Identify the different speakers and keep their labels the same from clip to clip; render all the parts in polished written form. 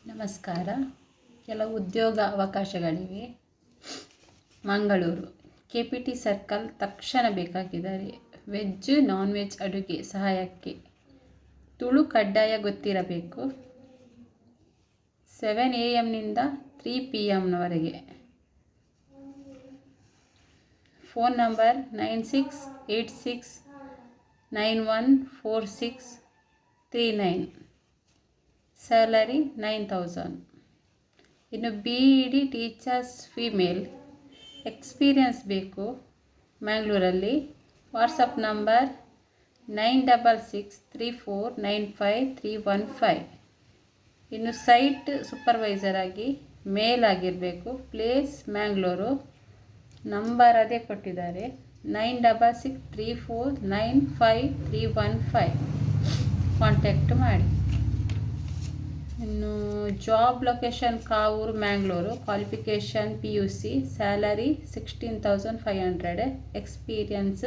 Speaker 1: ನಮಸ್ಕಾರ. ಕೆಲವು ಉದ್ಯೋಗ ಅವಕಾಶಗಳಿವೆ. ಮಂಗಳೂರು KPT ಸರ್ಕಲ್ ತಕ್ಷಣ ಬೇಕಾಗಿದ್ದಾರೆ. ವೆಜ್ ನಾನ್ ವೆಜ್ ಅಡುಗೆ ಸಹಾಯಕ್ಕೆ. ತುಳು ಕಡ್ಡಾಯ ಗೊತ್ತಿರಬೇಕು. 7 AM ನಿಂದ 3 PM ಫೋನ್ ನಂಬರ್ 9686914639. ಸ್ಯಾಲರಿ 9,000. ಇನ್ನು BEd ಟೀಚರ್ಸ್ ಫೀಮೇಲ್, ಎಕ್ಸ್ಪೀರಿಯನ್ಸ್ ಬೇಕು. ಮ್ಯಾಂಗ್ಳೂರಲ್ಲಿ. WhatsApp number 9663495315. ಇನ್ನು ಸೈಟ್ ಸೂಪರ್ವೈಸರ್ ಆಗಿ ಮೇಲ್ ಆಗಿರಬೇಕು. ಪ್ಲೇಸ್ ಮ್ಯಾಂಗ್ಳೂರು. ನಂಬರ್ ಅದೇ ಕೊಟ್ಟಿದ್ದಾರೆ, 9663495315. ಕಾಂಟ್ಯಾಕ್ಟ್ ಮಾಡಿ. ಇನ್ನು job location Kavoor Mangalore. Qualification PUC. Salary 16,500. Experience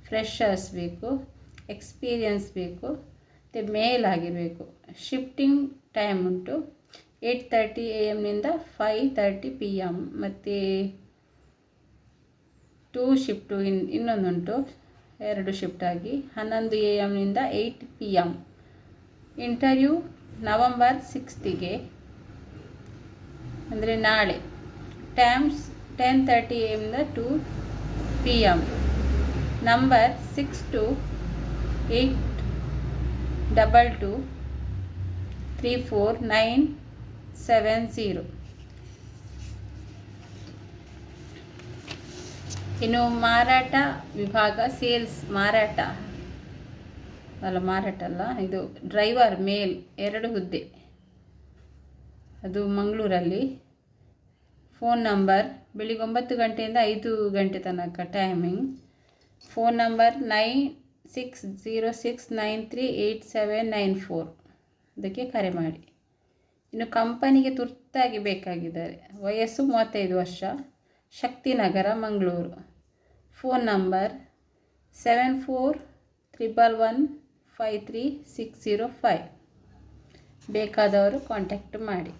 Speaker 1: freshers ಬೇಕು. ಎಕ್ಸ್ಪೀರಿಯನ್ಸ್ ಬೇಕು ಮತ್ತು ಮೇಲ್ ಆಗಿರಬೇಕು. ಶಿಫ್ಟಿಂಗ್ ಟೈಮ್ ಉಂಟು 8:30 AM ನಿಂದ 5:30 PM ಮತ್ತು 2 ಶಿಫ್ಟು ಇನ್ನೊಂದುಂಟು, 2 ಶಿಫ್ಟ್ ಆಗಿ 11 AM ನಿಂದ 8 PM. ಇಂಟರ್ವ್ಯೂ ನವೆಂಬರ್ 6 ಅಂದರೆ ನಾಳೆ. ಟೈಮ್ಸ್ 10:30 AM ಇಂದ 2 PM. ನಂಬರ್ 6282234970. ಇನ್ನು ಮಾರಾಟ ವಿಭಾಗ ಸೇಲ್ಸ್. ಮಾರಾಟ ಅಲ್ಲ, ಇದು ಡ್ರೈವರ್ ಮೇಲ್ 2 ಹುದ್ದೆ. ಅದು ಮಂಗಳೂರಲ್ಲಿ. ಫೋನ್ ನಂಬರ್ ಬೆಳಿಗ್ಗೆ 9 ಗಂಟೆಯಿಂದ 5 ಗಂಟೆ ತನಕ ಟೈಮಿಂಗ್. Phone number 9606938794. ಅದಕ್ಕೆ ಕರೆ ಮಾಡಿ. ಇನ್ನು ಕಂಪನಿಗೆ ತುರ್ತಾಗಿ ಬೇಕಾಗಿದ್ದಾರೆ. ವಯಸ್ಸು 35 ವರ್ಷ. ಶಕ್ತಿನಗರ ಮಂಗಳೂರು. Phone number 7411153605. ಬೇಕಾದವರು ಕಾಂಟ್ಯಾಕ್ಟ್ ಮಾಡಿ.